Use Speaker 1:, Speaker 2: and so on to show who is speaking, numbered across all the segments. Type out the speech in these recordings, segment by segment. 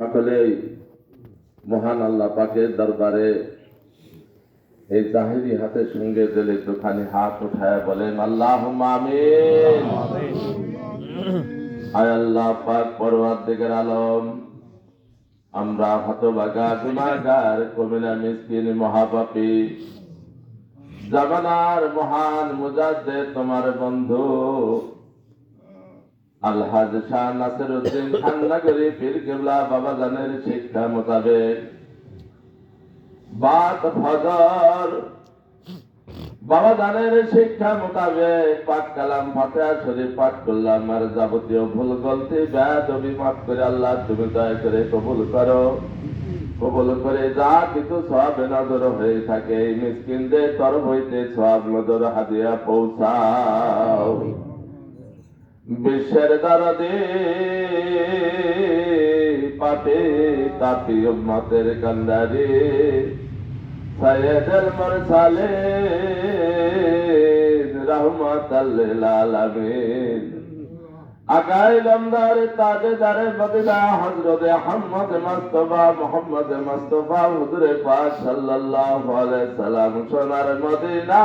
Speaker 1: সকলেই মহান আল্লাহ পাকের দরবারে এই জাহিরি হাতের সঙ্গে দিলে দুখানি হাত উঠায় বলেন আল্লাহুম্মা আমিন। আয় আল্লাহ পাক পরওয়ারদিগার আলম, আমরা হতভাগা গুনাহগার কমিনা মিসকিন মহাপাপী জামানার মহান মুজাদ্দিদ তোমার বন্ধু আলহাজ শাহ নাসিরউদ্দিন খান নগরী পীর কিবলা বাবা জানের শিক্ষা মোতাবেক বাদ ফজর বাবা জানের শিক্ষা মোতাবেক পাক কালাম ফাতিহা শরীফ পাঠ করলাম। আর যাবতীয় ভুল গলতি বেয়াদবি মাফ করে আল্লাহ তুমি দয়া করে কবুল করো। কবুল করে যা কিছু সওয়াব নজর হয়ে থাকে এই মিসকিনদের তরফ হইতে সওয়াব নজর হাদিয়া পৌঁছাও। বিশ্বের দরদে পাপে তাপি উম্মতের কান্দারে সাইয়্যিদুল মুরসালিন রাহমাতাল লিল আলামিন আকায়ে নামদার তাজদারে মদিনা হযরত মুহাম্মদ মুস্তাফা হুজুরে পাক সাল্লাল্লাহু আলাইহি সাল্লাম সোনার মদিনা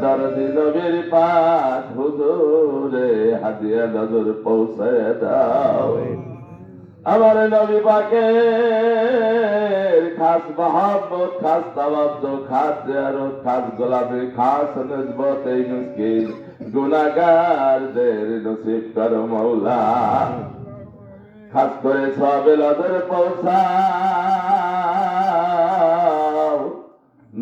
Speaker 1: দরদি নবীর পাক হুজুরে হাদিয়া নজর পৌঁছায় দাও। আমার নবী পাকের খাস মহব্বত, খাস তাওয়াজ্জু, খাস জিয়ারত, খাস গোলামি, খাস নিসবত এই মিসকিন গুনাহগারদের নসিব করো মাওলা। খাস করে সওয়াবে নজর পৌঁছাও।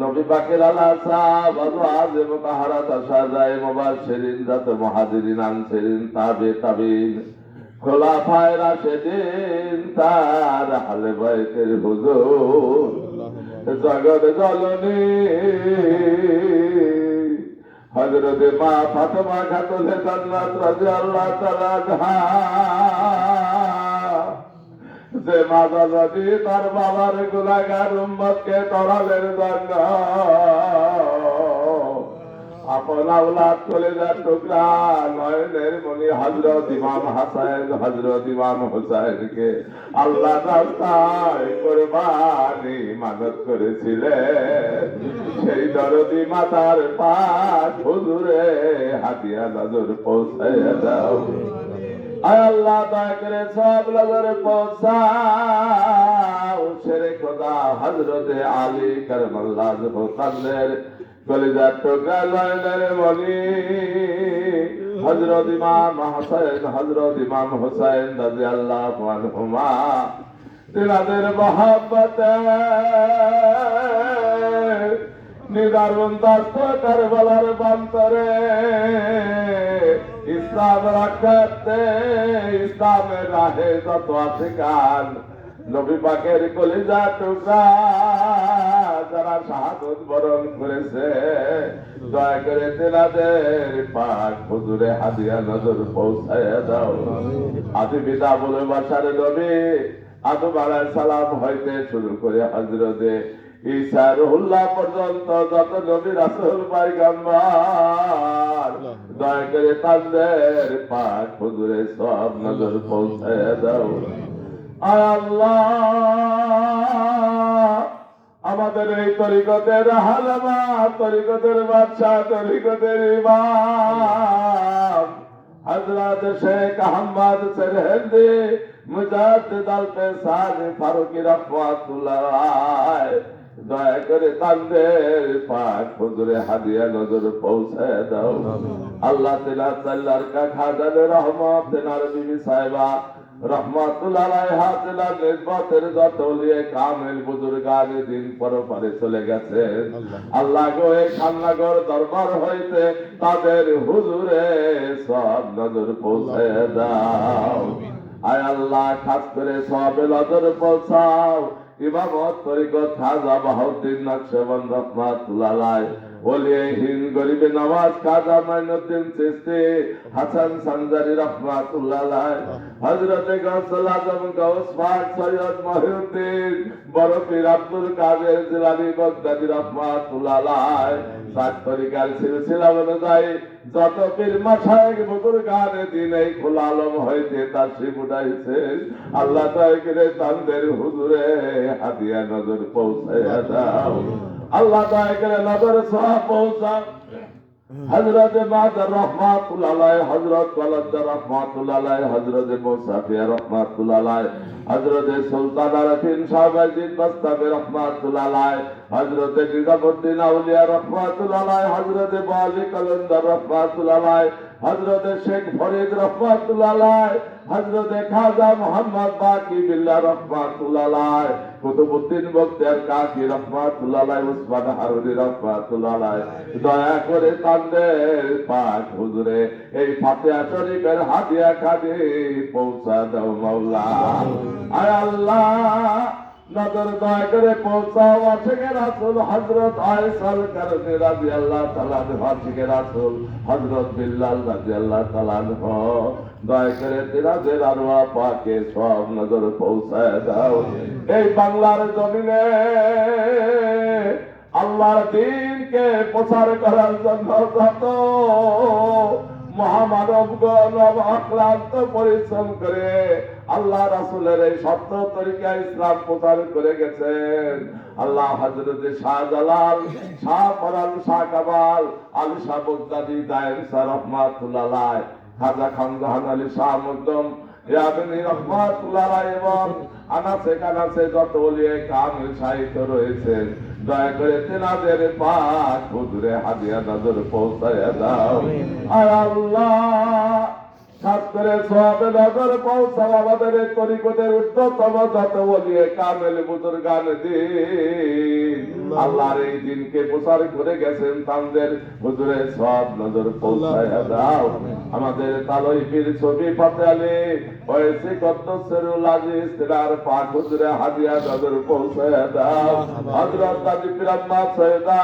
Speaker 1: নবী পাকের আলা সাহাব আজওয়াজে মুতাহহারাত আশহাদায়ে মুবাশশিরিন যত মুহাজিরিন আনসারিন তাবিঈন খোলাফায়ে রাশিদিন তার আহলে বাইতের হুজুর জগৎ জননী হযরত মা ফাতেমা খাতুনে জান্নাত রাদিয়াল্লাহু তাআলা আনহা যে মাতা যদি তার বাবার গুনাহগার উম্মতকে তরালের জন্য আপন আওলাদ কলেজার টুকরা নয়নের মনি হযরত ইমাম হাসান হযরত ইমাম হুসাইনকে আল্লাহ রাস্তায় কুরবানি মানত করেছিলেন, সেই দরদি মাতার পাক হুজুরে হাদিয়া নজর পৌঁছায় দাও। আয় আল্লাহ দয়া করে সব নজরে পৌঁছাও। শেরে খোদা হযরতে আলী কারামাল্লাহু তাআলার কলিজার টুকরা নয়নের মনি হযরত ইমাম হাসান হযরত ইমাম হুসাইন রাদিয়াল্লাহু আনহুমা তিনাদের মহব্বতে নিদারুন দাস্ত কারবালার বান্তরে ইসলাম রাখাতে ইসলামের রাহে যত আছে কান নবী পাকের কলিজা টুকরা যারা শাহাদত বরণ করেছে দয়া করে তিনাদের পাক হুজুরে হাদিয়া নজর পৌঁছায় দাও। আদি বিদা বলে বাসার নবী আদম আলাইহিস সালাম হইতে শুরু করে হযরতে ঈসা রুহুল্লাহ পর্যন্ত যত নবী রাসূল পয়গম্বর দয়া করে তাদের পাক হুজুরে সব নজর পৌঁছায় দাও। আয় আল্লাহ আমাদের এই তরিকতের হালামা, তরিকতের বাদশা, তরিকতের ইমাম হযরত শেখ আহমদ সেরহিন্দি মুজাদ্দিদ আল-পেশানি ফারুকী রাহমাতুল্লাহ দয়া করে তাদের পাক হুজুরে হাদিয়া নজর পৌঁছায় দাও। আল্লাহ তাআলার কা খাজানে রহমত তেনার বিবি সাহেবা রহমাতুল্লাহ আলাইহা তেনার নিসবতের যত ওলিয়ে কামিল বুজুর্গানে দিন পরপারে চলে গেছে আল্লাহ গো এই খাননগর দরবার হইতে তাদের হুজুরে সব নজর পৌঁছায় দাও। আয় আল্লাহ খাস করে সওয়াবে নজর পৌঁছাও। ইমামত তরিকত খাজা বাহাউদ্দিন নকশবন্দ রহমাতুল্লাহ আলাইহি ওলিয়ে হিন্দ গরিবে নওয়াজ খাজা মাইনুদ্দিন চিশতি হাসান সানজারি রহমাতুল্লাহ আলাইহ হযরতে গাউসুল আজম গাউস পাক সৈয়দ মহিউদ্দিন বড় পীর আব্দুল কাদের জিলানী বাগদাদী রহমাতুল্লাহ আলাইহ সাত তরিকার সিলসিলা অনুযায়ী যত পীর মাশায়েখ বুজুর্গান দ্বীন এই খোলা আলম হইতে তাশরীফ উঠাইছেন আল্লাহ তাআলা তাদের হুজুরে হাদিয়া নজর পৌঁছায়া দাও আল্লাহ তাআলা নজর সওয়াব পৌঁছাও হযরত মাদার রহমাতুল্লাহ আলাইহ হযরত ওয়ালাদ রহমাতুল্লাহ আলাইহ হযরত মুসাফিয়া রহমাতুল্লাহ আলাইহ হযরত সুলতান আরাফিন শাহবাজিদ বাস্তামি রহমাতুল্লাহ আলাইহ হযরত নিজামউদ্দিন আউলিয়া রহমাতুল্লাহ আলাইহ হযরত বালি কলন্দর রহমাতুল্লাহ আলাইহ হযরত শেখ ফরিদ রহমাতুল্লাহ আলাইহ হযরত খাজা মোহাম্মদ বাকি বিল্লাহ রহমাতুল্লাহ আলাইহ কুতুবউদ্দিন বখতিয়ার কাকি রহমাতুল্লাহ আলাইহ উসমান হারুনি রহমাতুল্লাহ আলাইহ দয়া করে তাদের পাক হুজুরে এই ফাতিহা শরীফের হাদিয়া খাদি পৌঁছা দাও মাওলা আয় আল্লাহ নজর দয়া করে পৌঁছাও আশিকে রাসূল হযরত আয়েশা কারণে রাদিয়াল্লাহু তাআলা আশিকে রাসূল হযরত বিল্লাল রাদিয়াল্লাহু তাআলা দয়া করে তিনাদের আরওয়াহ পাকে সব নজর পৌঁছায় দাও এই বাংলার জমিনে আল্লাহর দ্বীনকে প্রচার করার জন্য যত মহামানবগণ অক্লান্ত পরিশ্রম করে আল্লাহ রাসূলের এই সত্য তরিকা ইসলাম প্রচার করে গেছেন আল্লাহ হযরত শাহজালাল শাহ ফরান শাহ কামাল আলী শাহ বাগদাদী দায়ের শাহ রহমাতুল্লাহ আলাইহ খাজা খান জাহান আলী শাহ মুকদ্দম ইয়াবিনী রহমাতুল্লাহ আলাইহ এবং আনাসে কানাসে যত ওলিয়ে কামিল সাহিত্য রয়েছেন দয়া করে তেনাদের পাক হুজুরে হাদিয়া নজর পৌঁছায়া দাও আয় আল্লাহ খাস করে সওয়াবে নজর পৌঁছাও আমাদের তরিকতের উচ্চতম যত ওলিয়ে কামিল বুজুর্গান দ্বীন আল্লাহর এই দিনকে প্রচার করে গেছেন তাদের হুজুরে সওয়াব নজর পৌঁছায়া দাও আমাদের তালই পীর ছবি ফাতে আলী ওয়েসি কদ্দুসুল আজিজ তেনার পাক হুজুরে হাদিয়া নজর পৌঁছায়া দাও হযরত দাদি পীরাম্মা সৈয়দা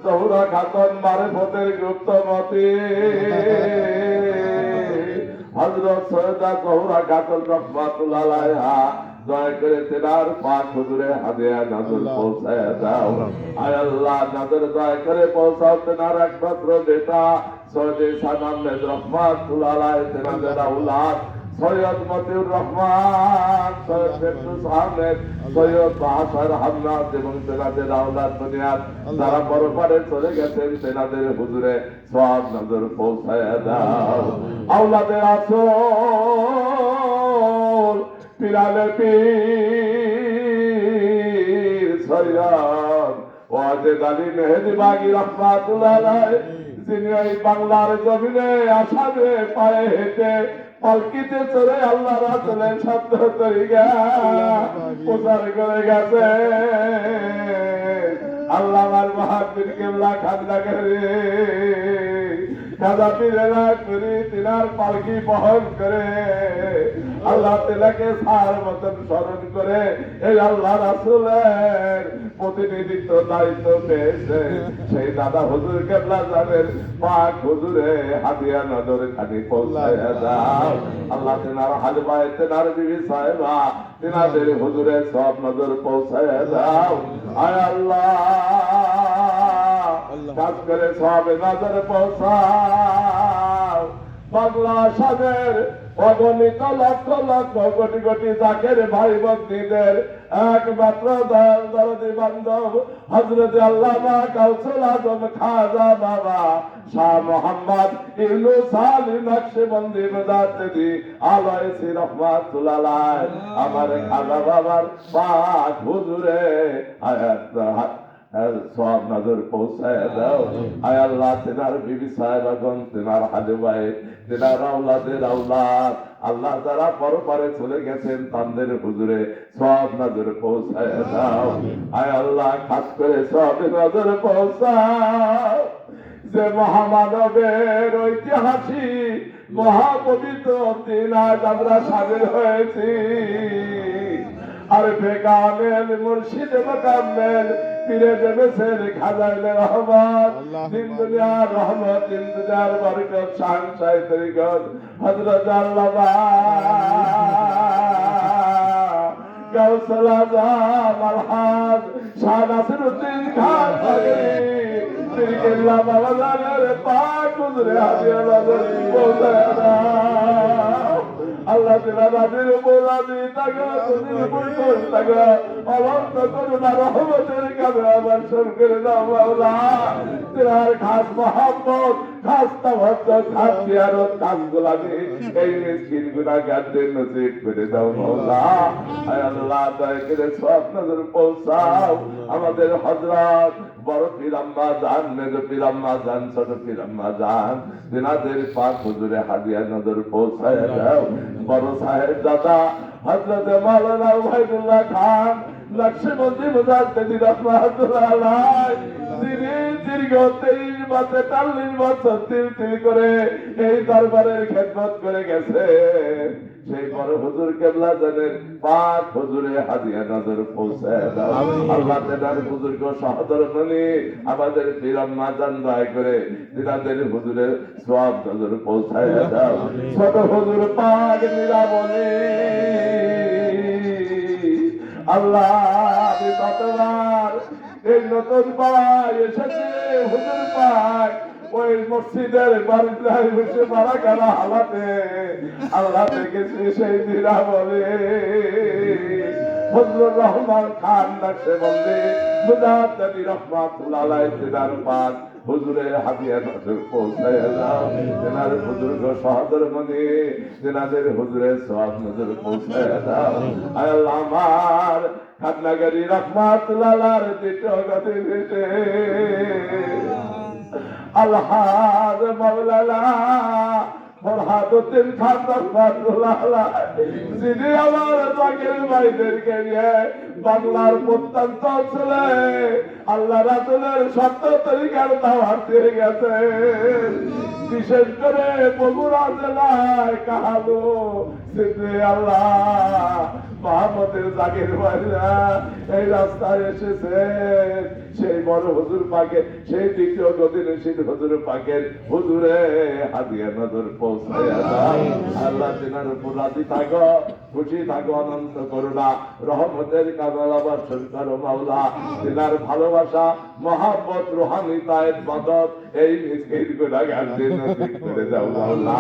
Speaker 1: জহুরা খাতুন মারিফতের গুপ্তমতি হযরত সৈয়দা জহুরা খাতুন রহমাতুল্লাহ আলাইহা দয়া করে তেনার পাক হুজুরে হাদিয়া নজর পৌঁছায়া দাও আয় আল্লাহ নজর দয়া করে পৌঁছাও তেনার একমাত্র বেটা সৈয়দ ইহসান আহমেদ রহমাতুল্লাহ আলাইহ তেনাদের আওলাদ সৈয়দ মতিউর রহমান সৈয়দ ফেরদৌস আহমেদ সৈয়দ বাহার হামনাদ এবং তেনাদের আওলাদ বুনিয়াদ যারা পরপারে চলে গেছেন তেনাদের হুজুরে সওয়াব নজর পৌঁছায়া দাও আওলাদের আসল পিরালে পীর সৈয়দ ওয়াজেদ আলী মেহেদি বাগী রহমাতুল্লাহ আলাইহ যিনি এই বাংলার জমিনে আসামে পায়ে হেঁটে পালকিতে চড়ে আল্লাহ রাসূলের শব্দ তরিকা প্রচার করে গেছে আল্লাহ আমার মহাবীর কেবলা খাজনা করে খাজা পীরেরা করে তিনার পালকি বহন করে আল্লাহ তেলাকে সার মতন স্মরণ করে এই আল্লাহ রাসূলের প্রতিনিধিত্ব দায়িত্ব পেয়েছে সেই দাদা হুজুর কেবলা যাবেন পাক হুজুরে হাদিয়া নজর খানি পৌঁছায়া দাও আল্লাহ তেনার হাজবায় তেনার বিবি সাহেবা তেনাদের হুজুরে সব নজর পৌঁছায়া দাও আয় আল্লাহ কাজ করে সব নজর পৌঁছাও বাংলা সাদের অগণিত লক্ষ লক্ষ কোটি কোটি জাকের ভাই ভক্তিদের একমাত্র দয়াল দরদি বান্ধব হযরত আল্লামা গাউসুল আজম খাজা বাবা শাহ মোহাম্মদ ইউনূস আলী নকশবন্দি মুজাদ্দিদি আলাইহি রহমাতুল্লাহ আলাইহ আমার খাজা বাবার পাক হুজুরে সব নজর পৌঁছায় দাও আয় আল্লাহ তেনার বিবি সাহেবাগণ তেনার হাজবাই তেনার আওলাদের আওলাদ আল্লাহ যারা পরপারে চলে গেছেন তাদের হুজুরে সব নজর পৌঁছায় দাও আয় আল্লাহ খাস করে সব নজর পৌঁছাও যে মহামানবের ঐতিহাসিক মহাপবিত্র দিন আজ আমরা সামিল হয়েছি আর বেকামেল মুর্শিদ মোকাম্মেল পীরে দেবেছেন খাজাইলে রহমত দিন দুনিয়ার রহমত দিন দুনিয়ার বরকত শান শাহ তরিকত হযরত আল্লামা গাউসুল আজম আলহাজ শাহ নাসিরউদ্দিন খান তিনি কেল্লা বাবাজানের পাক হুজুরে হাজিয়া বাজার পৌঁছায় না আল্লাহ তেরা রাজির উপর রাজি থাকা তুজির উপর কোন থাকা অনন্ত করুণা রহমতের কাবে বর্ষণ করে দাও মাওলা তেরার খাস মহব্বত খাস তাওয়াজ্জুহ খাস জিয়ারত খাস গোলামি এই মিসকিন গুনাহগারদের নসিব করে দাও মাওলা আয় আল্লাহ দয়া করে সওয়াব নজর পৌঁছাও আমাদের হযরত বড় পীর আম্মা জান মেজ পীর আম্মা জান ছোট পীর আম্মা জান দিনাদের পাক হুজুরে হাদিয়া নজর পৌঁছায় দাও বড় সাহেব দাদা হযরত মাওলানা ওয়াহিদুল্লাহ খান লক্ষ্মীবন্দী মুজাদ্দিদ রহমাতুল্লাহ আলাইহি যিনি দীর্ঘ 23 বছর 40 বছর তিল করে এই দরবারের খেদমত করে গেছে সেই বড় হুজুর কেবলা জানের পাক হুজুরে হাদিয়া নজর পৌঁছায় দাও আল্লাহ তেনার হুজুরকে সহদর মনে আমাদের পীর আম্মা জান দয়া করে তিনাদের হুজুরের সওয়াব নজর পৌঁছায় দাও ছোট হুজুর পাক নিরামনি আল্লাহ আমি কতবার এই নতুন পাড়ায় এসেছি হুজুর পাক ওই মসজিদের বারান্দায় বসে মারা গেলা হালাতে আল্লাহ দেখেছি সেই নিরামনি ফজলুর রহমান খান নকশবন্দি মুজাদ্দিদ রহমাতুল্লাহ আলাইহি তিনার পাক হুজুরে হাদিয়া নজর পৌঁছায় দাও তেনার হুজুরকে সহদর মনে তেনাদের হুজুরের সওয়াব নজর পৌঁছায় দাও আয় আল্লাহ আমার খাতনাগারি রহমাতুল্লাহ আলাইহি দ্বিতীয় গতি দিতে আলহাজ মাওলানা ফরহাদউদ্দিন খান রহমাতুল্লাহ আলাইহি যিনি আমার পাকের ভাইদেরকে নিয়ে বাংলার প্রত্যন্ত অঞ্চলে আল্লাহ রাসূলের সত্য তরিকার দাওয়াত দিয়ে গেছে বিশেষ করে বগুড়া জেলায় কাহালু সিদ্ধি আল্লাহ মোহাম্মদের জাগির ভাইরা এই রাস্তায় এসেছে সেই বড় হুজুর পাকের সেই দ্বিতীয় গতিশীল হুজুর পাকের হুজুরে হাদিয়া নজর পৌঁছায় দাও আল্লাহ তিনার উপর রাজি থাকো খুশি থাকো অনন্ত করুণা রহমতের কামলা বর্ষণ করো মাওলা তিনার ভালোবাসা মহব্বত রুহানিয়ত মদদ এই মিসকিন গুনাহগারদের নসিব করে দাও মাওলা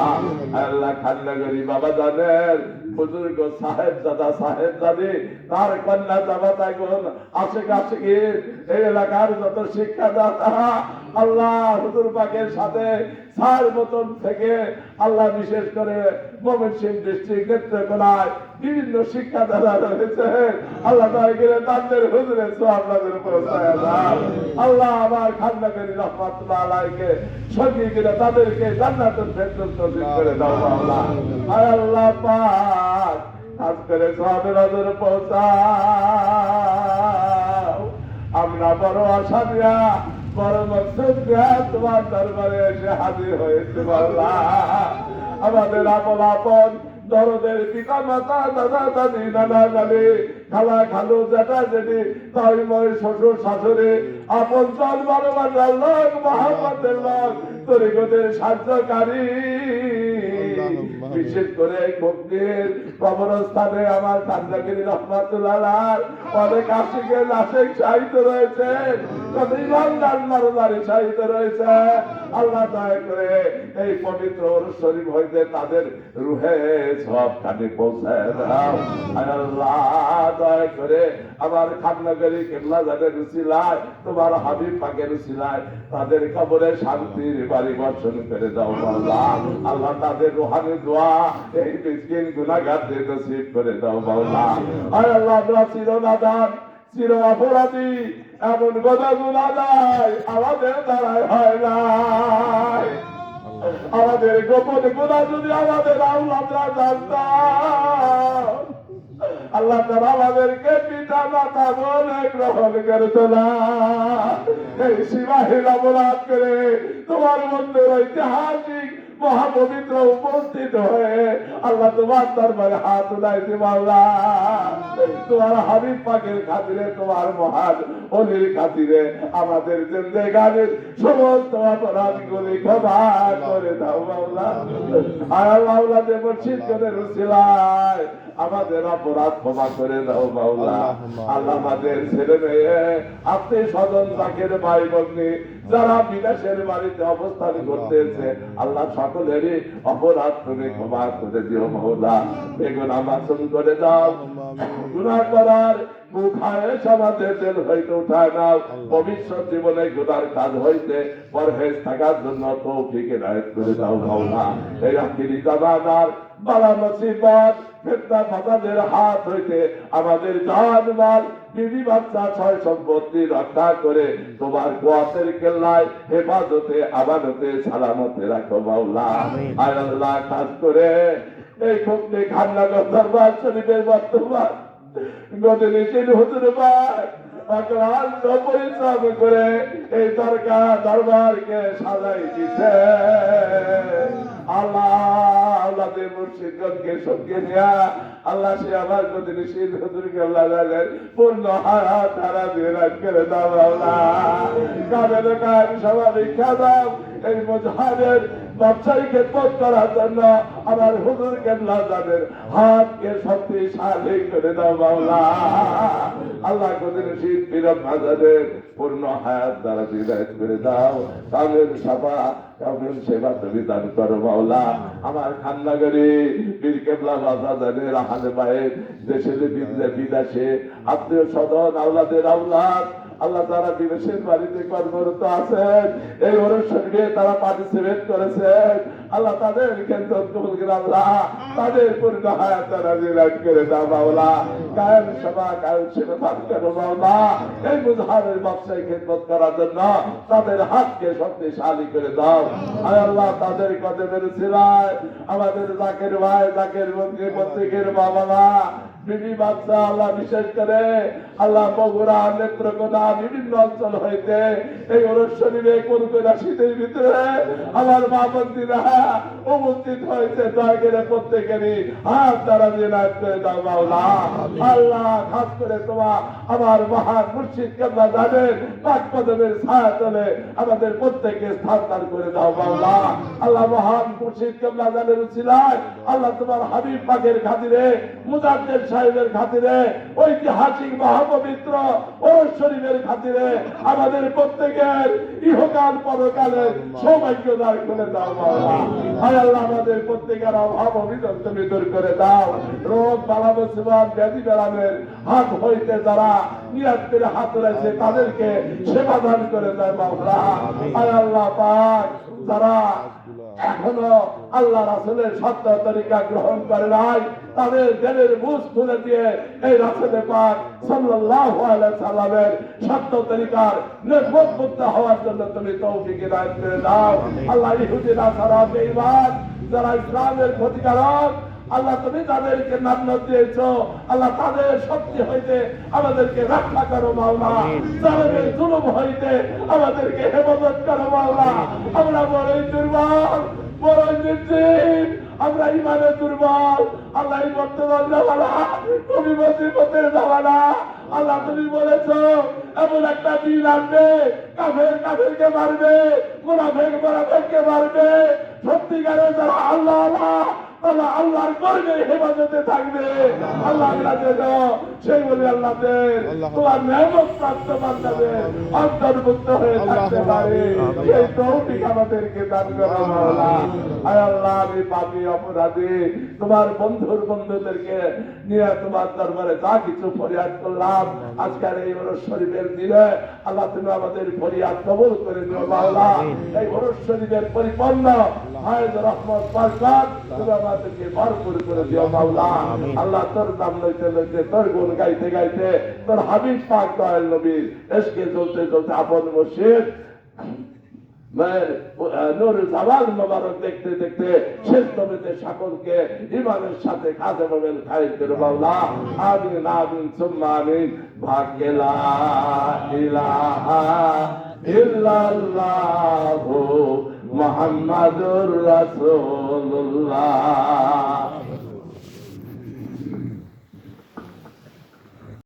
Speaker 1: আল্লাহ খান্নাগরি বাবা জানের বুজুর্গ সাহেব দাদা সাহেব দাদি তার কন্যা জামাতা গুণ আশিক আশিকিন এই এলাকার যত শিক্ষাদাতা আল্লাহ হুজুর পাকের সাথে সার মতন থেকে আল্লাহ বিশেষ করে ময়মনসিংহ ডিস্ট্রিক্ট নেত্রকোনায় বিভিন্ন শিক্ষাদাতা রয়েছে আল্লাহ তাআলা তাদের হুজুরের সওয়াব নজর পৌঁছায় দাও আল্লাহ আমার খান্নাগরি রহমাতুল্লাহ আলাইহিকে সঙ্গী করে তাদেরকে জান্নাতুল ফেরদৌস নসিব করে দাও মাওলা আয় আল্লাহ পাক খাস করে সওয়াব নজর পৌঁছাও আমরা বড় আশা দিয়া বড় মকসদ দিয়া তোমার দরবারে এসে হাজির হয়েছে মাওলা আমাদের আপন আপন দরদের পিতা মাতা দাদা দাদি নানা নানি খালা খালু জ্যাঠা জেঠি তাই মই শ্বশুর শাশুড়ি আপন জন ভালোবাসার লোক মহব্বতের লোক তরিকতের সাহায্যকারী বিশেষ করে মুক্তির কবরস্থানে আমার খান্দাগিরি রহমাতুল্লাহ আলাইহি অনেক আশিকের আশিক শাহিদ রয়েছে কত ইমানদার নরনারী শাহিদ রয়েছে আল্লাহ দয়া করে এই পবিত্র শরীফ হইতে তাদের রুহে সবখানে পৌঁছায় দাও আল্লাহ দয়া করে আমার খান্দাগিরি কেবলা জানের উসিলায় তোমার হাবিব পাকের উসিলায় তাদের কবরে শান্তির বাড়ি বর্ষণ করে দাও আল্লাহ আল্লাহ তাদের রুহানি দোয়া এই মিসকিন গুনাহগারদের নসিব করে দাও মাওলা আয় আল্লাহ আমরা চিরনাদান চির অপরাধী এমন কথা গুনাহ নাই আমাদের দ্বারাই হয় না আমাদের গোপন গুনাহ যদি আমাদের আওলাদরা জানতাম আল্লাহ তাআলা আমাদেরকে পিতা মাতা বলে গ্রহণ করতো না এই সিবাহীরা অপরাধ করে তোমার বন্ধুর ঐতিহাসিক মহাপবিত্র উপস্থিত হয়ে আল্লাহ তোমার দরবারে হাত উঠাইছি মাওলা। তোমার হাবিব পাকের খাতিরে, তোমার মহান অলির খাতিরে আমাদের জিন্দেগানির সমস্ত অপরাধগুলি ক্ষমা করে দাও মাওলা। আর মাওলা যে মুর্শিদ করে রুসিলায় আমাদের অপরাধ ক্ষমা করে দাও মাওলা। আল্লাহ আমাদের ছেলে মেয়ে, আত্মীয় স্বজন, তাকের ভাই বোনকে যারা বিদেশের বাড়িতে অবস্থান করতেছে, আল্লাহ সকলেরই অপরাধ তুমি ক্ষমা করে দিও মাওলা। বেগুনা মাসুম করে দাও। গুনাহ করার মুখায়েশ আমাদের দিল হইতে উঠায় নাও। ভবিষ্যৎ জীবনে গুনার কাজ হইতে পরহেজ থাকার জন্য তৌফিক ইনায়েত করে দাও মাওলা। এই আখিরি জামানার বালা মুসিবত, ফিতনা ফাসাদের হাত হইতে আমাদের জান মাল, বিবি বাচ্চা, ছয় সম্পত্তি রক্ষা করে তোমার কুয়াতের কেল্লায় হেফাজতে, আমানতে, সালামতে রাখো মাওলা। আয় আল্লাহ, কাজ করে এই খুবনি খাননগর দরবার শরীফের বর্তমান গদিনীশীল হুজুর পাক অক্লান্ত পরিশ্রম করে এই দরবারকে সাজাই দিছে। আল্লাহ আল্লাহদের মুর্শিদগণকে সঙ্গে নিয়া আল্লাহ সে আমার গদিনীশীল হুজুরকে আল্লাহ পূর্ণ হায়াত ধারা দিয়ে রাখ করে দাও আল্লাহ। কামেল কায়েম স্বাভাবিক দাও। এই মুজাহিদের ব্যবসায়ী খেদমত করার জন্য আমার হুজুর কেবলা যাদের হাতকে শক্তিশালী করে দাও মাওলা। আল্লাহ গদিনীশীল পীরব মাজাদের পূর্ণ হায়াত দ্বারা বিদায় করে দাও। কামেল সাফা, কামেল সেবা তুমি দান করো মাওলা। আমার খাননগরে পীর কেবলা বাজাদের রাহানে ভাইয়ের দেশে বিদেশে আত্মীয় স্বজন, আওলাদের আওলাদ, আল্লাহ তারা বিদেশের বাড়িতে কর্মরত আছেন, এই অনুষ্ঠানে তারা পার্টিসিপেট করেছেন, আল্লাহ তাদের আল্লাহ তাদের পূর্ণ হায়াত তারা জিলাদ করে দাও মাওলা। কায়েম সভা, কায়েম সেবা দান করো মাওলা। এই মুজাহিদের ব্যবসায়ী খেদমত করার জন্য তাদের হাতকে শক্তিশালী করে দাও। আয় আল্লাহ, তাদের কদমের সিলায় আমাদের জাকের ভাই, জাকের বন্ধু, প্রত্যেকের বাবা, বিবি বাচ্চা, আল্লাহ বিশেষ করে আল্লাহ বগুড়া, নেত্রকোনা, বিভিন্ন অঞ্চল হইতে এই অনুষ্ঠানে কোন শীতের ভিতরে আমার মা বন্দিরা উপস্থিত হয়েছে, দয়া করে প্রত্যেকেরই হাত দ্বারা জিলাদ করে দাও মাওলা। আল্লাহ, খাস করে তোমার আমার মহান মুর্শিদ কেবলা জানের পাক কদমের ছায়া তলে আমাদের প্রত্যেককে স্থান দান করে দাও মাওলা। আল্লাহ, মহান মুর্শিদ কেবলা জানের উসিলায় আল্লাহ তোমার হাবিব পাকের খাতিরে, মুজাদ্দেদ সাহেবের খাতিরে, ঐতিহাসিক মহাপবিত্র ওরস শরীফের খাতিরে আমাদের প্রত্যেকের ইহকাল পরকালের সৌভাগ্য দান করে দাও মাওলা। আয় আল্লাহ, আমাদের প্রত্যেকের অভাব অভিযোগ তুমি দূর করে দাও। রোগ বালা মুসিবত ব্যাধি বেরামের হাত হইতে যারা নিয়াত করে হাত রয়েছে তাদেরকে সেবা দান করে দাও মাওলা। আয় আল্লাহ পাক, যারা এখনো আল্লাহ রাসূলের সত্য তরিকা গ্রহণ করে নাই, তাদের দিলের বুঝ খুলে দিয়ে এই রাসূল পাক সাল্লাল্লাহু আলাইহি সাল্লামের সত্য তরিকার নির্ভরযোগ্য হওয়ার জন্য তুমি তৌফিক ইনায়েত করে দাও। আল্লাহ, ইহুদি নাসারা বেঈমান যারা ইসলামের ক্ষতিকারক, আল্লাহ তুমি তাদেরকে নাম দিয়েছো, আল্লাহ তাদের শক্তি হইতে আমাদেরকে রক্ষা করো মাওলা। জালেমের জুলুম হইতে আমাদেরকে হেফাজত করো মাওলা। আমরা বড়ই দুর্বল, বড়ই নির্জীব, আমরা ইমানে দুর্বল। আল্লাহ, এই বর্তমান জামানা তুমি মুসিবতের জামানা। আল্লাহ, তুমি বলেছো এমন একটা দিন আসবে, কাফেরকে মারবে, মুনাফিককে মারবে, সত্যিকারের যারা আল্লাহ আল্লাহ আল্লাহর কর্মে হেফাজতে থাকবে। আল্লাহ সেই বলে আল্লাহদের তোমার নিয়ামত প্রাপ্ত বান্দাদের অন্তর্ভুক্ত হয়ে থাকতে পারে, সেই তৌফিক আমাদেরকে দান করো মাওলা। আয় আল্লাহ, আমি পাপী অপরাধী তোমার বন্ধুদেরকে নিয়ে তোমার দরবারে যা কিছু ফরিয়াদ করলাম আজকের এই ওরস শরীফের দিনে, আল্লাহ তুমি আমাদের ফরিয়াদ কবুল করে দিও মাওলা। এই ওরস শরীফের পরিপূর্ণ হায়াত রহমত বরকত তুমি আমাদেরকে ভরপুর করে দিও মাওলা। আল্লাহ, তোর নাম লইতে লইতে, তোর গুণ গাইতে গাইতে, তোর হাবিব পাক দয়াল নবীর ইশকে জ্বলতে জ্বলতে আপন মুর্শিদ নূর জামাল মোবারক দেখতে দেখতে শেষ নবীতে সকলকে ঈমানের সাথে কাজে মোমেন খাইর করে মাওলা। আমিন আমিন সুম্মা আমিন। ভাগ্যে লা ইলাহা ইল্লাল্লাহু মুহাম্মাদুর রাসূলুল্লাহ।